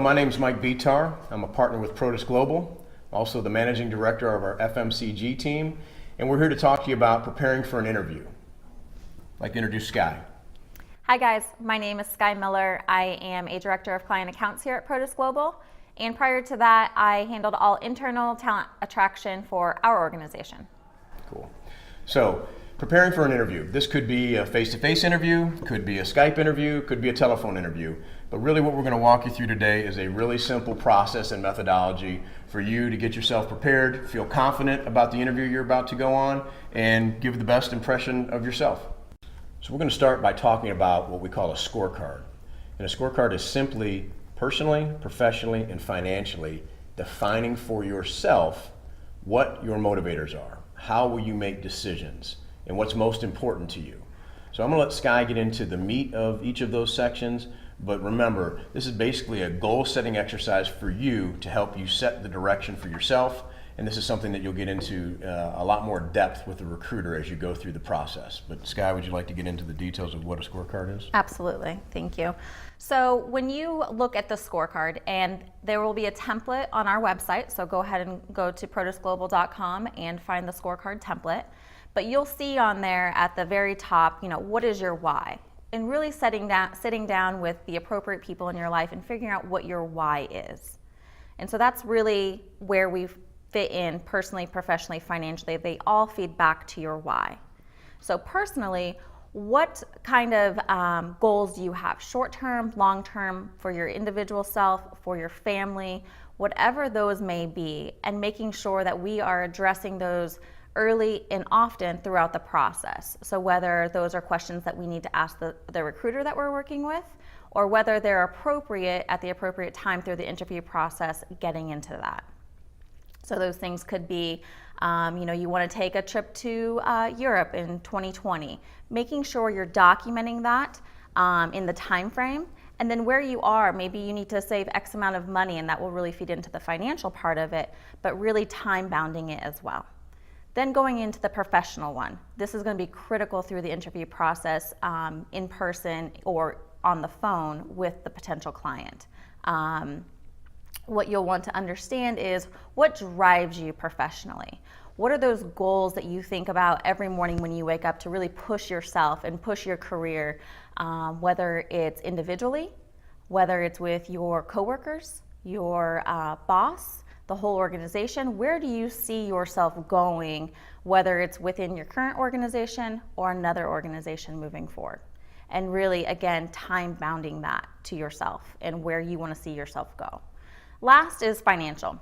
my name is Mike Bitar. I'm a partner with Protis Global, also the managing director of our FMCG team, and we're here to talk to you about preparing for an interview. I'd like to introduce Skye. Hi guys, my name is Skye Miller. I am a director of client accounts here at Protis Global, and prior to that, I handled all internal talent attraction for our organization. Cool. So, preparing for an interview. This could be a face-to-face interview, could be a Skype interview, could be a telephone interview. But really what we're going to walk you through today is a really simple process and methodology for you to get yourself prepared, feel confident about the interview you're about to go on, and give the best impression of yourself. So we're going to start by talking about what we call a scorecard. And a scorecard is simply personally, professionally, and financially defining for yourself what your motivators are. How will you make decisions? And what's most important to you. So I'm going to let Skye get into the meat of each of those sections, but remember, this is basically a goal-setting exercise for you to help you set the direction for yourself, and this is something that you'll get into a lot more depth with the recruiter as you go through the process. But Skye, would you like to get into the details of what a scorecard is? Absolutely, thank you. So when you look at the scorecard, and there will be a template on our website, so go ahead and go to protisglobal.com and find the scorecard template. But you'll see on there at the very top, what is your why? And really sitting down with the appropriate people in your life and figuring out what your why is. And so that's really where we fit in personally, professionally, financially. They all feed back to your why. So personally, what kind of goals do you have? Short-term, long-term, for your individual self, for your family, whatever those may be, and making sure that we are addressing those early and often throughout the process. So whether those are questions that we need to ask the recruiter that we're working with, or whether they're appropriate at the appropriate time through the interview process, getting into that. So those things could be, you want to take a trip to Europe in 2020, making sure you're documenting that in the time frame. And then where you are, maybe you need to save X amount of money, and that will really feed into the financial part of it, but really time bounding it as well. Then going into the professional one, this is going to be critical through the interview process in person or on the phone with the potential client. What you'll want to understand is what drives you professionally. What are those goals that you think about every morning when you wake up to really push yourself and push your career, whether it's individually, whether it's with your coworkers, your boss, the whole organization. Where do you see yourself going, whether it's within your current organization or another organization moving forward? And really, again, time bounding that to yourself and where you want to see yourself go. Last is financial.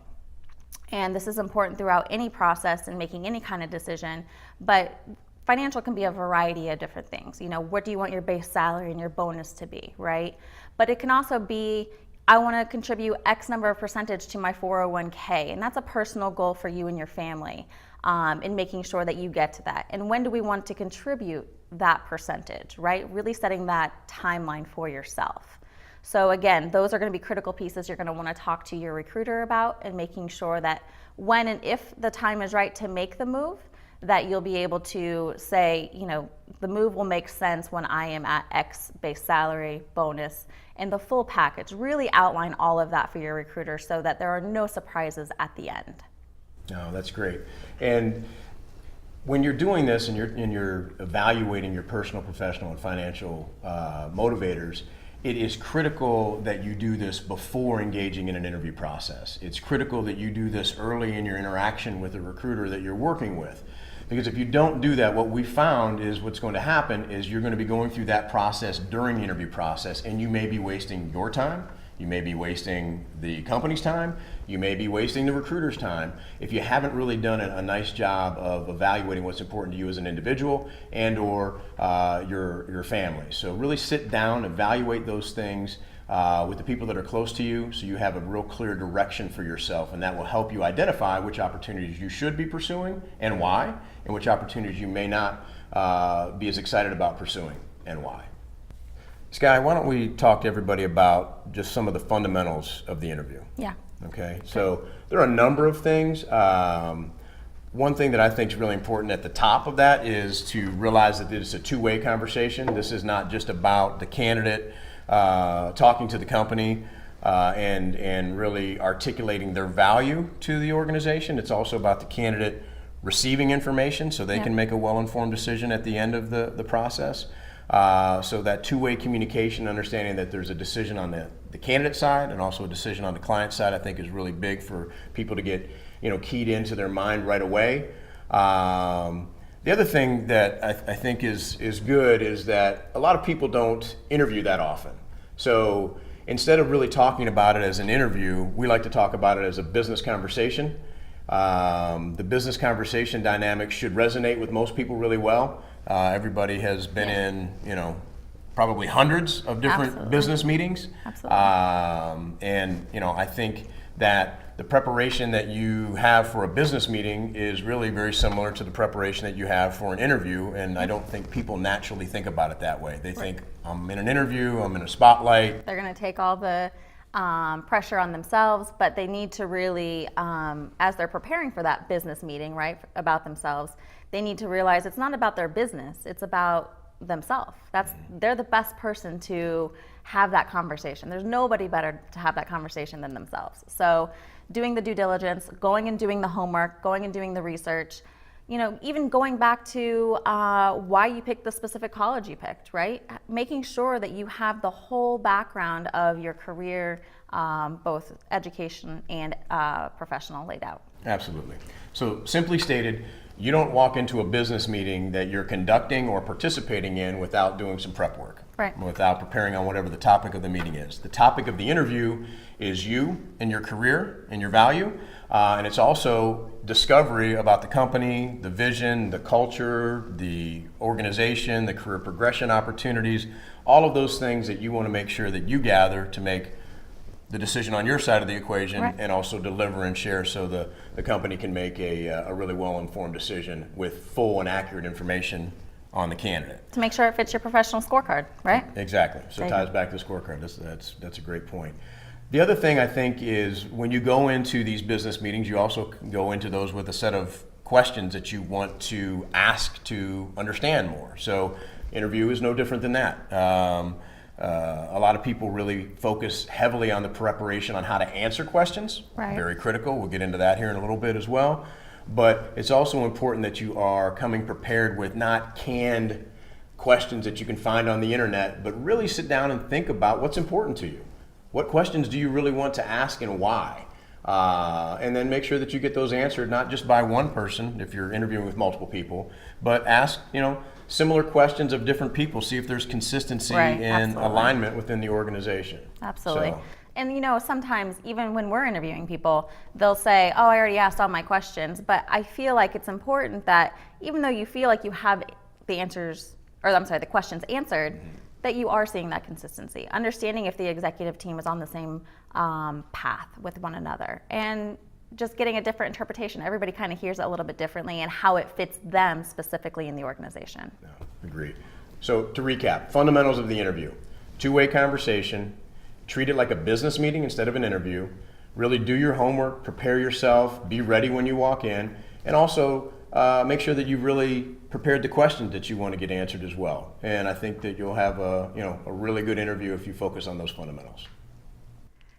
And this is important throughout any process and making any kind of decision, but financial can be a variety of different things. What do you want your base salary and your bonus to be, right? But it can also be, I want to contribute X number of percentage to my 401k, and that's a personal goal for you and your family in making sure that you get to that. And when do we want to contribute that percentage, right? Really setting that timeline for yourself. So again, those are going to be critical pieces you're going to want to talk to your recruiter about, and making sure that when and if the time is right to make the move, that you'll be able to say, the move will make sense when I am at X base salary, bonus, and the full package. Really outline all of that for your recruiter so that there are no surprises at the end. Oh, that's great. And when you're doing this and you're evaluating your personal, professional, and financial motivators, it is critical that you do this before engaging in an interview process. It's critical that you do this early in your interaction with the recruiter that you're working with. Because if you don't do that, what we found is what's going to happen is you're going to be going through that process during the interview process, and you may be wasting your time, you may be wasting the company's time, you may be wasting the recruiter's time if you haven't really done a nice job of evaluating what's important to you as an individual and or your family. So really sit down, evaluate those things with the people that are close to you, so you have a real clear direction for yourself, and that will help you identify which opportunities you should be pursuing and why, and which opportunities you may not be as excited about pursuing and why. Skye, why don't we talk to everybody about just some of the fundamentals of the interview? Yeah. Okay, so there are a number of things. One thing that I think is really important at the top of that is to realize that it's a two-way conversation. This is not just about the candidate talking to the company. and really articulating their value to the organization. It's also about the candidate receiving information so they can make a well-informed decision at the end of the process. So that two-way communication, understanding that there's a decision on the candidate side and also a decision on the client side, I think is really big for people to get keyed into their mind right away. The other thing that I think is good is that a lot of people don't interview that often. So instead of really talking about it as an interview, we like to talk about it as a business conversation. The business conversation dynamic should resonate with most people really well. Everybody has been in, probably hundreds of different business meetings. Absolutely. And I think that the preparation that you have for a business meeting is really very similar to the preparation that you have for an interview, and I don't think people naturally think about it that way. They think, I'm in an interview, I'm in a spotlight. They're going to take all the pressure on themselves, but they need to really, as they're preparing for that business meeting, right, about themselves, they need to realize it's not about their business, it's about themselves. They're the best person to have that conversation. There's nobody better to have that conversation than themselves. So doing the due diligence, going and doing the homework, going and doing the research, even going back to why you picked the specific college you picked, right? Making sure that you have the whole background of your career, both education and professional, laid out. Absolutely. So simply stated, you don't walk into a business meeting that you're conducting or participating in without doing some prep work. Right. Without preparing on whatever the topic of the meeting is. The topic of the interview is you and your career and your value. And it's also discovery about the company, the vision, the culture, the organization, the career progression opportunities, all of those things that you want to make sure that you gather to make the decision on your side of the equation, right, and also deliver and share so the company can make a really well-informed decision with full and accurate information on the candidate. To make sure it fits your professional scorecard, right? Exactly. So it ties back to the scorecard. That's a great point. The other thing I think is when you go into these business meetings, you also go into those with a set of questions that you want to ask to understand more. So interview is no different than that. A lot of people really focus heavily on the preparation on how to answer questions. Right. Very critical. We'll get into that here in a little bit as well. But it's also important that you are coming prepared with not canned questions that you can find on the internet, but really sit down and think about what's important to you. What questions do you really want to ask and why? And then make sure that you get those answered not just by one person if you're interviewing with multiple people, but ask, similar questions of different people, see if there's consistency and alignment within the organization. Absolutely. So. And sometimes even when we're interviewing people, they'll say, oh, I already asked all my questions. But I feel like it's important that even though you feel like you have the questions answered, that you are seeing that consistency. Understanding if the executive team is on the same path with one another. And just getting a different interpretation. Everybody kind of hears it a little bit differently and how it fits them specifically in the organization. Yeah, agreed. So to recap, fundamentals of the interview: two-way conversation, treat it like a business meeting instead of an interview, really do your homework, prepare yourself, be ready when you walk in, and also make sure that you've really prepared the questions that you want to get answered as well. And I think that you'll have a really good interview if you focus on those fundamentals.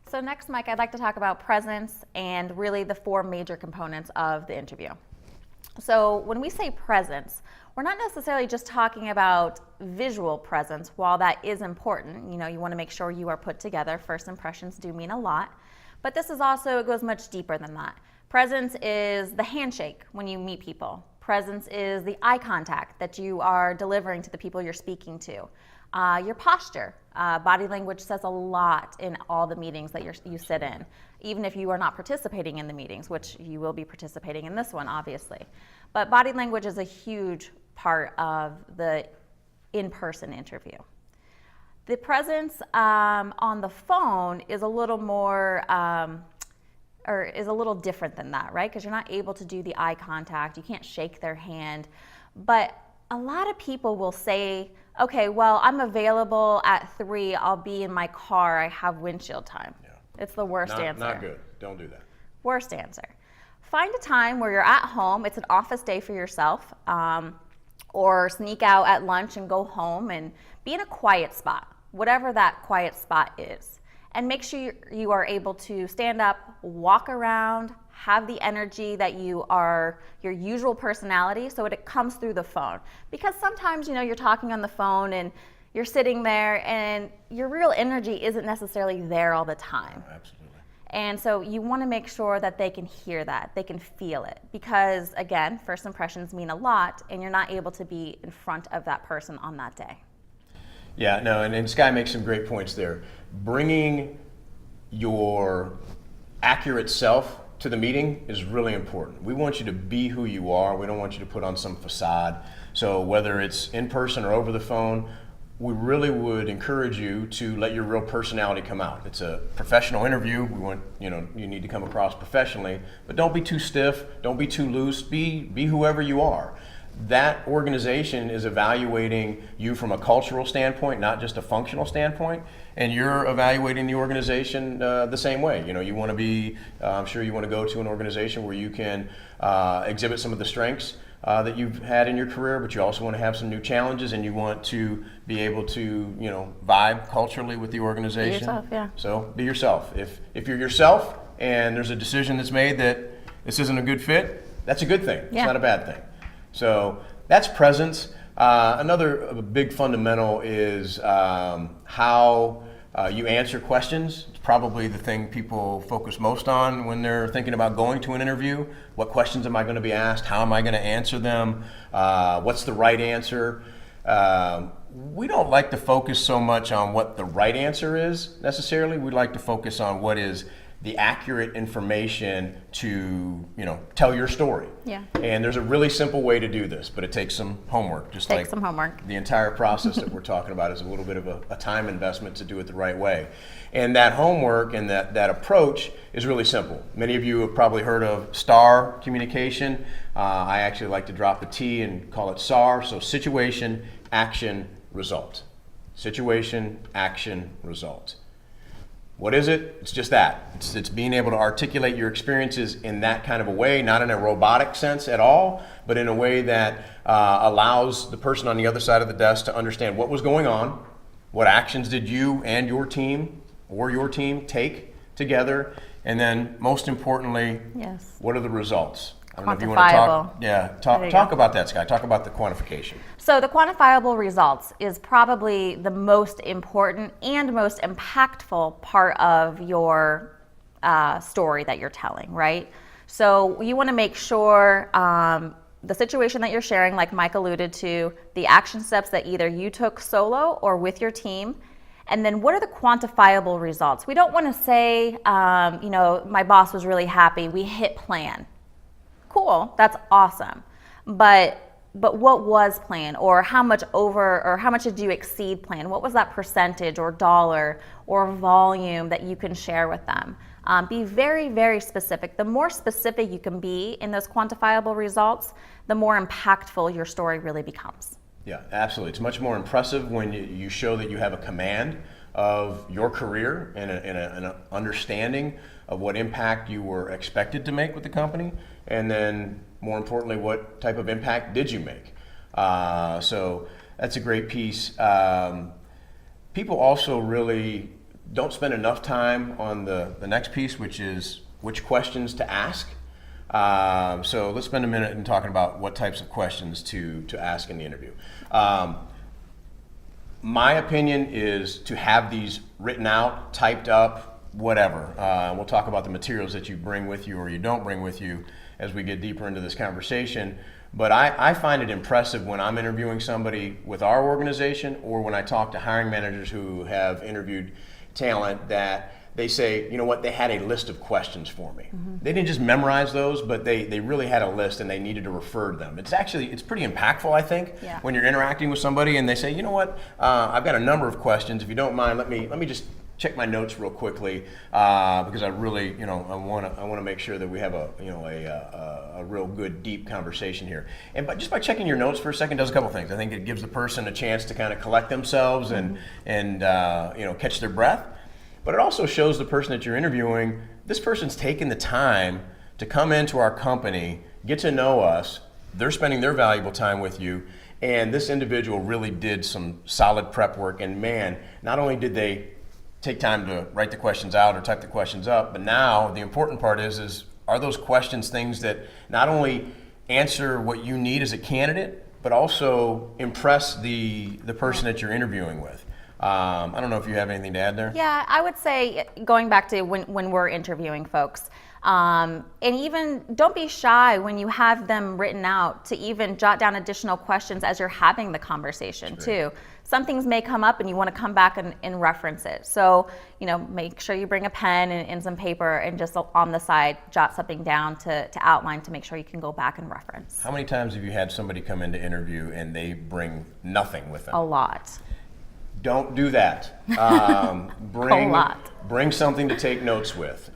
So next, Mike, I'd like to talk about presence and really the four major components of the interview. So when we say presence, we're not necessarily just talking about visual presence. While that is important, you want to make sure you are put together. First impressions do mean a lot, but this is also, it goes much deeper than that. Presence is the handshake when you meet people. Presence is the eye contact that you are delivering to the people you're speaking to. Your posture, body language says a lot in all the meetings that you sit in, even if you are not participating in the meetings, which you will be participating in this one, obviously. But body language is a huge part of the in-person interview. The presence on the phone is a little more, or is a little different than that, right? Because you're not able to do the eye contact, you can't shake their hand, but a lot of people will say, okay, well, I'm available at 3, I'll be in my car, I have windshield time. Yeah. It's the worst answer. Not good, don't do that. Worst answer. Find a time where you're at home, it's an office day for yourself, or sneak out at lunch and go home and be in a quiet spot, whatever that quiet spot is. and make sure you are able to stand up, walk around, have the energy that you are your usual personality, so it comes through the phone. Because sometimes, you're talking on the phone and you're sitting there and your real energy isn't necessarily there all the time. Absolutely. And so you want to make sure that they can hear that, they can feel it. Because again, first impressions mean a lot, and you're not able to be in front of that person on that day. Yeah, no, and Skye makes some great points there. Bringing your accurate self to the meeting is really important. We want you to be who you are. We don't want you to put on some facade. So whether it's in person or over the phone, we really would encourage you to let your real personality come out. It's a professional interview. We want, you need to come across professionally, but don't be too stiff, don't be too loose, be whoever you are. That organization is evaluating you from a cultural standpoint, not just a functional standpoint, and you're evaluating the organization the same way. You want to be, I'm sure you want to go to an organization where you can exhibit some of the strengths that you've had in your career, but you also want to have some new challenges, and you want to be able to, vibe culturally with the organization. Be yourself, yeah. So be yourself. If you're yourself and there's a decision that's made that this isn't a good fit, that's a good thing. Yeah. It's not a bad thing. So that's presence. Another big fundamental is how you answer questions. It's probably the thing people focus most on when they're thinking about going to an interview. What questions am I going to be asked? How am I going to answer them? What's the right answer? We don't like to focus so much on what the right answer is necessarily. We like to focus on what is the accurate information to, tell your story. Yeah. And there's a really simple way to do this, but it takes some homework. Takes some homework. The entire process that we're talking about is a little bit of a time investment to do it the right way. And that homework and that approach is really simple. Many of you have probably heard of STAR communication. I actually like to drop the T and call it SAR, so situation, action, result. Situation, action, result. What is it? It's just that. It's being able to articulate your experiences in that kind of a way, not in a robotic sense at all, but in a way that allows the person on the other side of the desk to understand what was going on, what actions did you and your team take together, and then most importantly, yes, what are the results? I don't know if you Quantifiable. want to talk about that, Skye. Talk about the quantification. So the quantifiable results is probably the most important and most impactful part of your story that you're telling, right? So you want to make sure the situation that you're sharing, like Mike alluded to, the action steps that either you took solo or with your team, and then what are the quantifiable results? We don't want to say, my boss was really happy, we hit plan. Cool, that's awesome. But what was plan, or how much over, or how much did you exceed plan? What was that percentage or dollar or volume that you can share with them? Be very, very specific. The more specific you can be in those quantifiable results, the more impactful your story really becomes. Yeah, absolutely. It's much more impressive when you show that you have a command of your career and an understanding of what impact you were expected to make with the company, and then more importantly, what type of impact did you make? So that's a great piece. People also really don't spend enough time on the next piece, which is which questions to ask. So let's spend a minute in talking about what types of questions to ask in the interview. My opinion is to have these written out, typed up, whatever. We'll talk about the materials that you bring with you or you don't bring with you as we get deeper into this conversation. But I find it impressive when I'm interviewing somebody with our organization, or when I talk to hiring managers who have interviewed talent, that they say, you know what, they had a list of questions for me. Mm-hmm. They didn't just memorize those, but they really had a list and they needed to refer to them. It's pretty impactful, I think, yeah, when you're interacting with somebody and they say, you know what, I've got a number of questions. If you don't mind, let me just check my notes real quickly, because I really, I want to make sure that we have a real good, deep conversation here. And just by checking your notes for a second does a couple things. I think it gives the person a chance to kind of collect themselves and catch their breath. But it also shows the person that you're interviewing, this person's taken the time to come into our company, get to know us, they're spending their valuable time with you, and this individual really did some solid prep work. And man, not only did they take time to write the questions out or type the questions up. But now the important part is are those questions things that not only answer what you need as a candidate, but also impress the person that you're interviewing with? I don't know if you have anything to add there. Yeah, I would say going back to when we're interviewing folks, and even don't be shy when you have them written out to even jot down additional questions as you're having the conversation too. Some things may come up and you want to come back and reference it. So, make sure you bring a pen and some paper and just on the side, jot something down to outline to make sure you can go back and reference. How many times have you had somebody come in to interview and they bring nothing with them? A lot. Don't do that. Bring something to take notes with.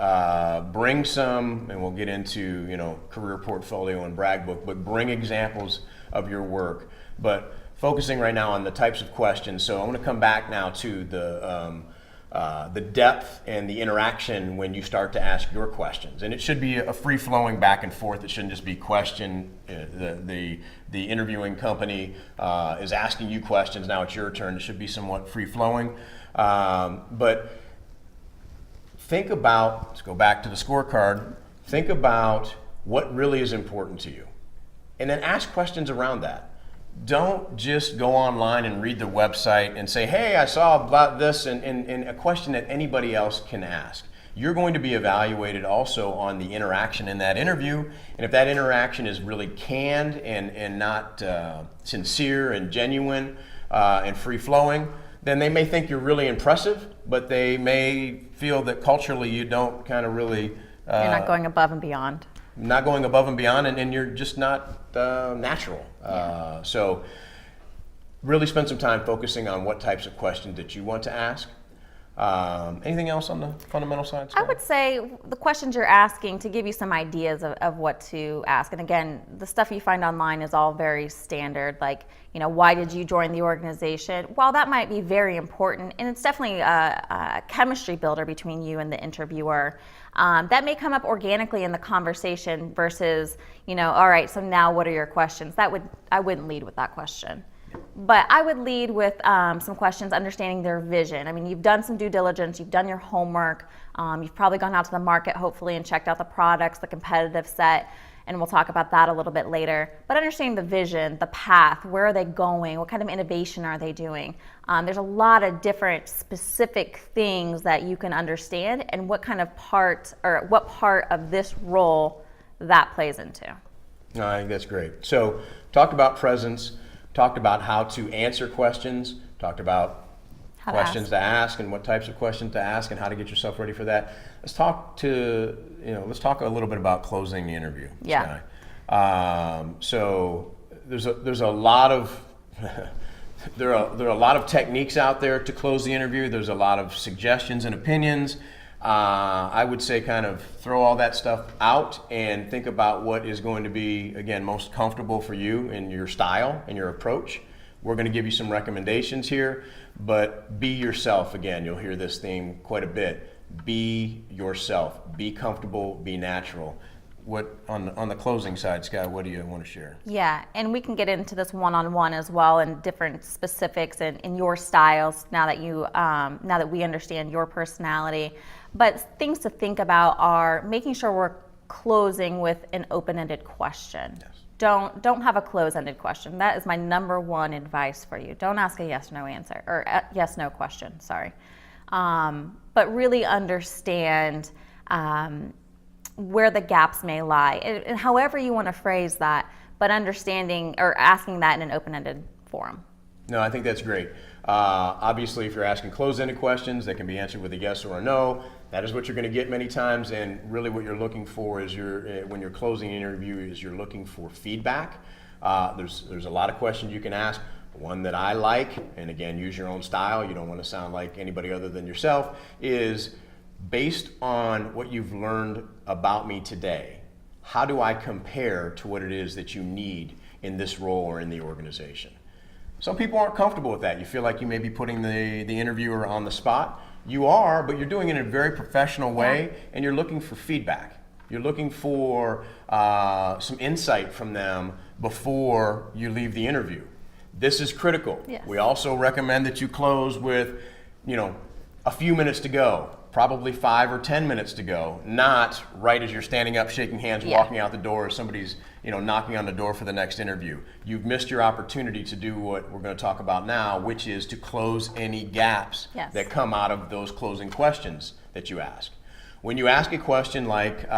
Bring some, and we'll get into career portfolio and brag book, but bring examples of your work. But focusing right now on the types of questions. So I'm going to come back now to the depth and the interaction when you start to ask your questions. And it should be a free-flowing back and forth. It shouldn't just be question. The interviewing company is asking you questions. Now it's your turn. It should be somewhat free-flowing. But think about, let's go back to the scorecard, think about what really is important to you. And then ask questions around that. Don't just go online and read the website and say, hey, I saw about this, and a question that anybody else can ask. You're going to be evaluated also on the interaction in that interview, and if that interaction is really canned and not sincere and genuine and free-flowing, then they may think you're really impressive, but they may feel that culturally you don't kind of really... You're not going above and beyond. Not going above and beyond, and you're just not natural. So really spend some time focusing on what types of questions that you want to ask. Anything else on the fundamental side, Skye? I would say the questions you're asking to give you some ideas of what to ask. And again, the stuff you find online is all very standard, like, why did you join the organization? While that might be very important, and it's definitely a chemistry builder between you and the interviewer, that may come up organically in the conversation versus, all right, so now what are your questions? I wouldn't lead with that question. But I would lead with some questions, understanding their vision. I mean, you've done some due diligence, you've done your homework, you've probably gone out to the market, hopefully, and checked out the products, the competitive set, and we'll talk about that a little bit later. But understanding the vision, the path, where are they going, what kind of innovation are they doing? There's a lot of different specific things that you can understand and what part of this role that plays into. I think that's great. So talked about presence, talked about how to answer questions, talked about questions to ask and what types of questions to ask and how to get yourself ready for that. Let's talk a little bit about closing the interview. Yeah. So there's a lot of there are a lot of techniques out there to close the interview. There's a lot of suggestions and opinions. I would say kind of throw all that stuff out and think about what is going to be, again, most comfortable for you in your style and your approach. We're going to give you some recommendations here, but be yourself. Again, you'll hear this theme quite a bit. Be yourself. Be comfortable. Be natural. What on the closing side, Skye, what do you want to share? Yeah, and we can get into this one-on-one as well and different specifics in your styles now that we understand your personality. But things to think about are making sure we're closing with an open-ended question. Yes. Don't have a close-ended question. That is my number one advice for you. Don't ask a yes/no answer or a yes/no question. Sorry, but really understand where the gaps may lie, and however you want to phrase that, but understanding or asking that in an open-ended forum. No, I think that's great. Obviously, if you're asking closed-ended questions, they can be answered with a yes or a no. That is what you're going to get many times, and really what you're looking for is when you're closing an interview is you're looking for feedback. There's a lot of questions you can ask. One that I like, and again, use your own style, you don't want to sound like anybody other than yourself, is based on what you've learned about me today, how do I compare to what it is that you need in this role or in the organization? Some people aren't comfortable with that. You feel like you may be putting the interviewer on the spot. You are, but you're doing it in a very professional way, and you're looking for feedback. You're looking for some insight from them before you leave the interview. This is critical. Yes. We also recommend that you close with, a few minutes to go, probably 5 or 10 minutes to go, not right as you're standing up, shaking hands, walking out the door, or somebody's knocking on the door for the next interview. You've missed your opportunity to do what we're going to talk about now, which is to close any gaps that come out of those closing questions that you ask. When you ask a question like,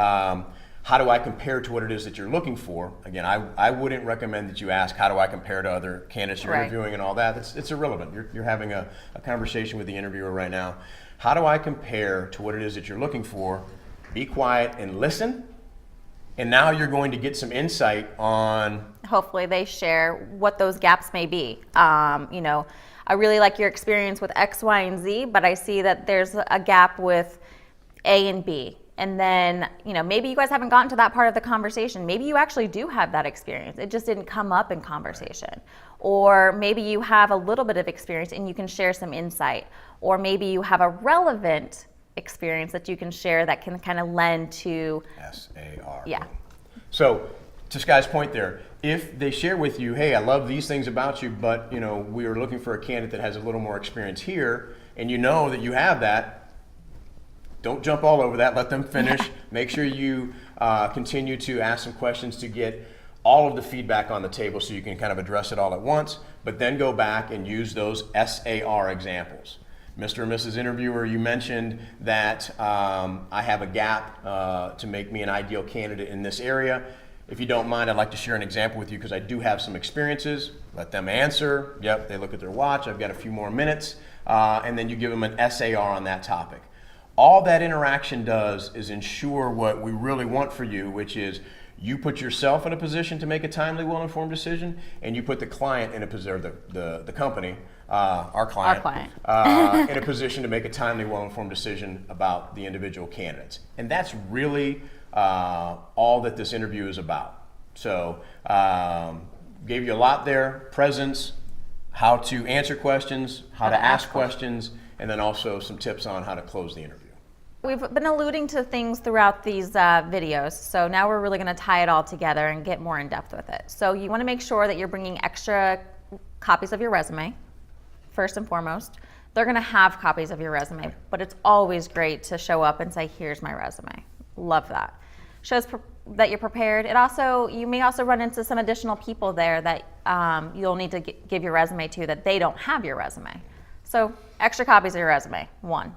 how do I compare to what it is that you're looking for? Again, I wouldn't recommend that you ask, how do I compare to other candidates you're interviewing and all that. It's irrelevant. You're having a conversation with the interviewer right now. How do I compare to what it is that you're looking for? Be quiet and listen. And now you're going to get some insight on... Hopefully they share what those gaps may be. I really like your experience with X, Y, and Z, but I see that there's a gap with A and B. And then, maybe you guys haven't gotten to that part of the conversation. Maybe you actually do have that experience. It just didn't come up in conversation. Or maybe you have a little bit of experience and you can share some insight. Or maybe you have a relevant experience that you can share that can kind of lend to SAR. Yeah. So, to Skye's point there, if they share with you, hey, I love these things about you, but we are looking for a candidate that has a little more experience here, and you know that you have that, don't jump all over that. Let them finish. Make sure you continue to ask some questions to get all of the feedback on the table so you can kind of address it all at once, but then go back and use those SAR examples. Mr. and Mrs. Interviewer, you mentioned that I have a gap to make me an ideal candidate in this area. If you don't mind, I'd like to share an example with you because I do have some experiences. Let them answer. Yep, they look at their watch. I've got a few more minutes. And then you give them an SAR on that topic. All that interaction does is ensure what we really want for you, which is you put yourself in a position to make a timely, well-informed decision, and you put the client in a position, the company, our client. In a position to make a timely, well-informed decision about the individual candidates. And that's really all that this interview is about. So, gave you a lot there: presence, how to answer questions, how to ask questions, and then also some tips on how to close the interview. We've been alluding to things throughout these videos, so now we're really going to tie it all together and get more in depth with it. So you want to make sure that you're bringing extra copies of your resume, first and foremost. They're going to have copies of your resume, but it's always great to show up and say, here's my resume. Love that. Shows that you're prepared. You may also run into some additional people there that you'll need to give your resume to that they don't have your resume. So extra copies of your resume, 1.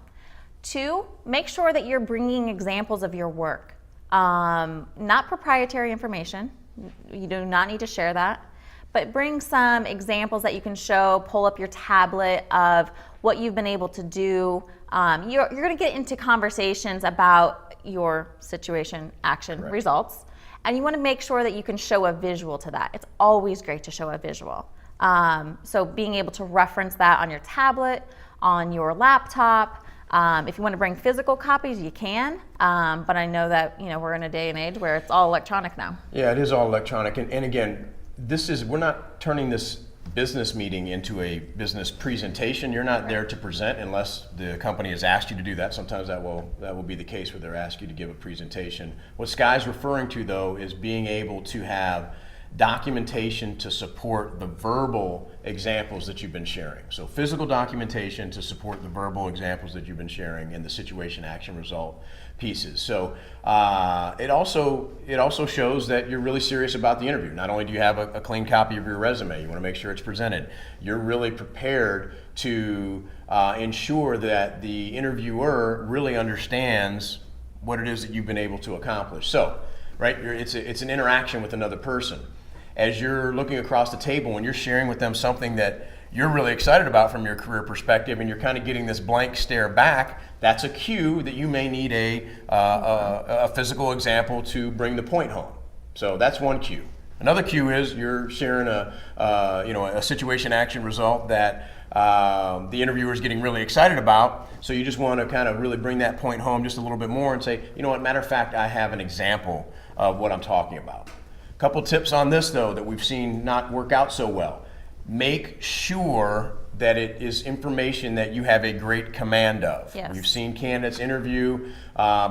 2, make sure that you're bringing examples of your work. Not proprietary information. You do not need to share that. But bring some examples that you can show, pull up your tablet of what you've been able to do. You're going to get into conversations about your situation, action, results. And you want to make sure that you can show a visual to that. It's always great to show a visual. So being able to reference that on your tablet, on your laptop. If you want to bring physical copies, you can. But I know that we're in a day and age where it's all electronic now. Yeah, it is all electronic. And again, we're not turning this business meeting into a business presentation. You're not there to present unless the company has asked you to do that. Sometimes that will be the case where they're asking you to give a presentation. What Skye's referring to, though, is being able to have documentation to support the verbal examples that you've been sharing. So physical documentation to support the verbal examples that you've been sharing and the situation, action, result pieces. So it also shows that you're really serious about the interview. Not only do you have a clean copy of your resume, you want to make sure it's presented. You're really prepared to ensure that the interviewer really understands what it is that you've been able to accomplish. So, right, it's an interaction with another person. As you're looking across the table and you're sharing with them something that you're really excited about from your career perspective, and you're kind of getting this blank stare back, that's a cue that you may need a physical example to bring the point home. So that's one cue. Another cue is you're sharing a situation, action, result that the interviewer is getting really excited about. So you just want to kind of really bring that point home just a little bit more and say, you know what, matter of fact, I have an example of what I'm talking about. A couple tips on this, though, that we've seen not work out so well. Make sure that it is information that you have a great command of. Yes. We've seen candidates interview,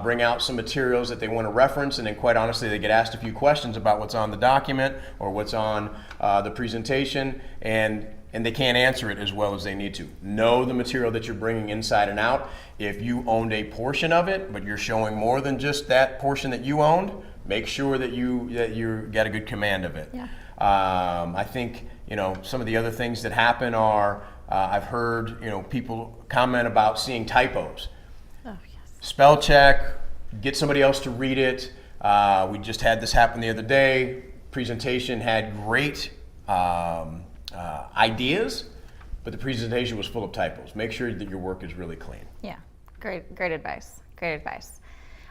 bring out some materials that they want to reference, and then quite honestly, they get asked a few questions about what's on the document or what's on the presentation, and and they can't answer it as well as they need to. Know the material that you're bringing inside and out. If you owned a portion of it, but you're showing more than just that portion that you owned, make sure that you got a good command of it. Yeah. I think, some of the other things that happen are, I've heard, people comment about seeing typos. Oh, yes. Spell check, get somebody else to read it. We just had this happen the other day. Presentation had great ideas, but the presentation was full of typos. Make sure that your work is really clean. Yeah, great advice. Great advice.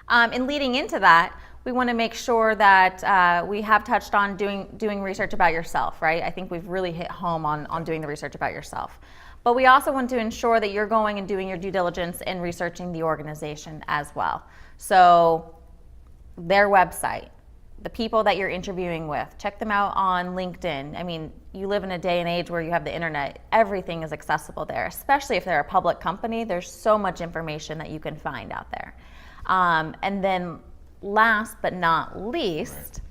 And leading into that, we want to make sure that we have touched on doing research about yourself, right? I think we've really hit home on doing the research about yourself. But we also want to ensure that you're going and doing your due diligence and researching the organization as well. So their website, the people that you're interviewing with, check them out on LinkedIn. I mean, you live in a day and age where you have the internet. Everything is accessible there, especially if they're a public company. There's so much information that you can find out there. And then last but not least,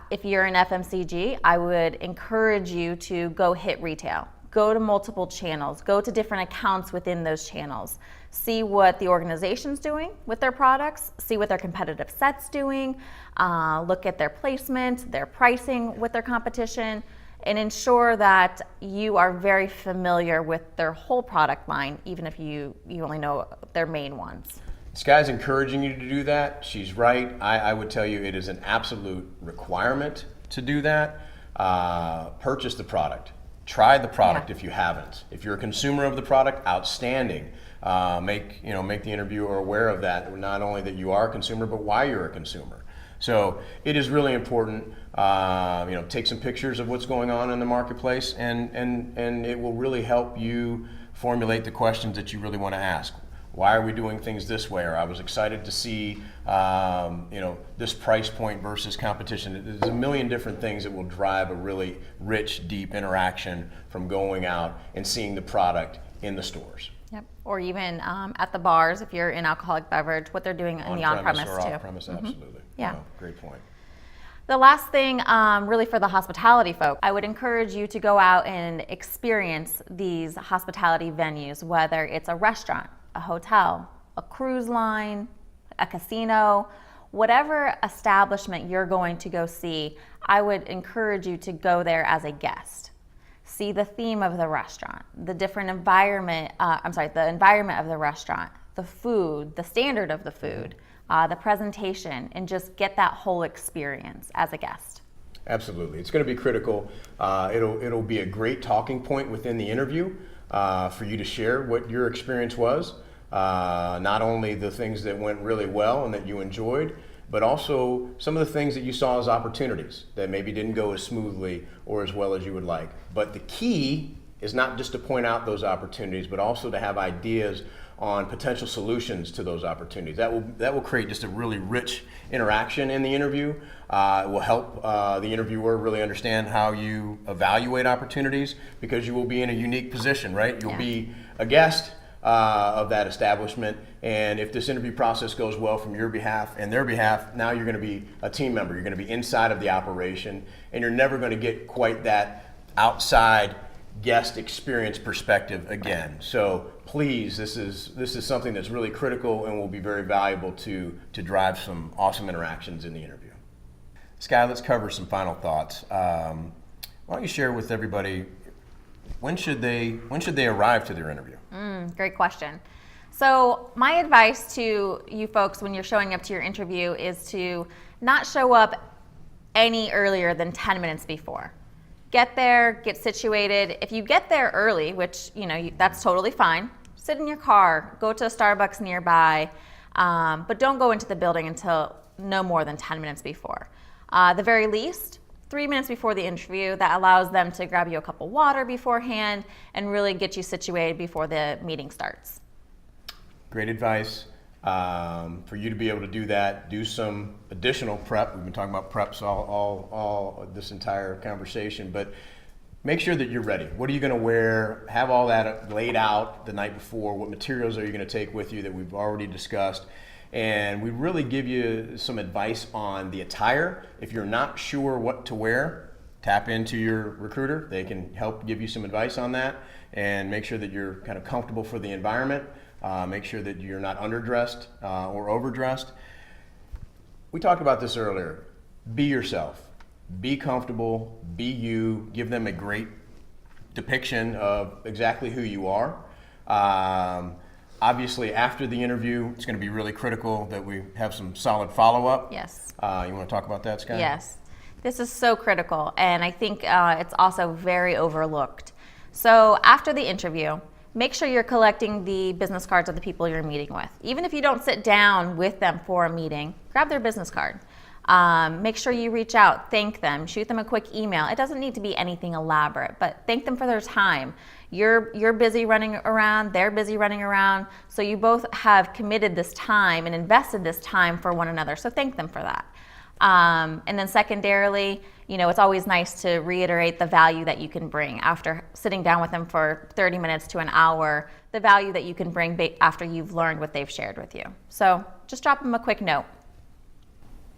if you're in FMCG, I would encourage you to go hit retail. Go to multiple channels, go to different accounts within those channels. See what the organization's doing with their products, see what their competitive set's doing, look at their placement, their pricing with their competition, and ensure that you are very familiar with their whole product line, even if you only know their main ones. Skye's encouraging you to do that. She's right. I would tell you it is an absolute requirement to do that. Purchase the product. Try the product if you haven't. If you're a consumer of the product, outstanding. Make the interviewer aware of that, not only that you are a consumer, but why you're a consumer. So it is really important. Take some pictures of what's going on in the marketplace, and it will really help you formulate the questions that you really want to ask. Why are we doing things this way? Or I was excited to see, this price point versus competition. There's a million different things that will drive a really rich, deep interaction from going out and seeing the product in the stores. Yep. Or even at the bars, if you're in alcoholic beverage, what they're doing in the on-premise or too. Off-premise, absolutely. Yeah. No, great point. The last thing, really for the hospitality folk, I would encourage you to go out and experience these hospitality venues, whether it's a restaurant, a hotel, a cruise line, a casino, whatever establishment you're going to go see, I would encourage you to go there as a guest. See the theme of the restaurant, the different environment, the environment of the restaurant, the food, the standard of the food, the presentation, and just get that whole experience as a guest. Absolutely. It's going to be critical. It'll be a great talking point within the interview for you to share what your experience was. Not only the things that went really well and that you enjoyed, but also some of the things that you saw as opportunities that maybe didn't go as smoothly or as well as you would like. But the key is not just to point out those opportunities, but also to have ideas on potential solutions to those opportunities. That will create just a really rich interaction in the interview. It will help the interviewer really understand how you evaluate opportunities, because you will be in a unique position, right? You'll be a guest of that establishment, and if this interview process goes well from your behalf and their behalf, now you're going to be a team member. You're going to be inside of the operation, and you're never going to get quite that outside guest experience perspective again. So please, this is something that's really critical and will be very valuable to drive some awesome interactions in the interview. Skye, let's cover some final thoughts. Why don't you share with everybody, when should they arrive to their interview? Great question. So my advice to you folks when you're showing up to your interview is to not show up any earlier than 10 minutes before. Get there, get situated. If you get there early, which that's totally fine, sit in your car, go to a Starbucks nearby, but don't go into the building until no more than 10 minutes before. The very least, 3 minutes before the interview. That allows them to grab you a cup of water beforehand and really get you situated before the meeting starts. Great advice. For you to be able to do that, do some additional prep. We've been talking about preps all this entire conversation, but make sure that you're ready. What are you going to wear? Have all that laid out the night before. What materials are you going to take with you that we've already discussed? And we really give you some advice on the attire. If you're not sure what to wear, tap into your recruiter. They can help give you some advice on that and make sure that you're kind of comfortable for the environment. Make sure that you're not underdressed or overdressed. We talked about this earlier. Be yourself. Be comfortable. Be you. Give them a great depiction of exactly who you are. Obviously, after the interview, it's going to be really critical that we have some solid follow-up. Yes. You want to talk about that, Skye? Yes. This is so critical, and I think it's also very overlooked. So after the interview, make sure you're collecting the business cards of the people you're meeting with. Even if you don't sit down with them for a meeting, grab their business card. Make sure you reach out, thank them, shoot them a quick email. It doesn't need to be anything elaborate, but thank them for their time. You're busy running around, they're busy running around, so you both have committed this time and invested this time for one another, so thank them for that. And then secondarily, it's always nice to reiterate the value that you can bring after sitting down with them for 30 minutes to an hour, the value that you can bring after you've learned what they've shared with you. So just drop them a quick note.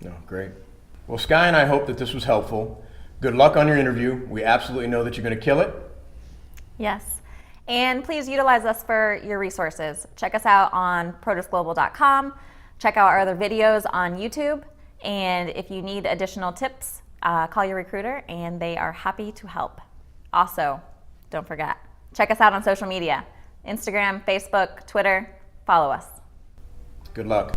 No, great. Well, Skye and I hope that this was helpful. Good luck on your interview. We absolutely know that you're going to kill it. Yes. And please utilize us for your resources. Check us out on protisglobal.com. Check out our other videos on YouTube. And if you need additional tips, call your recruiter and they are happy to help. Also, don't forget, check us out on social media, Instagram, Facebook, Twitter. Follow us. Good luck.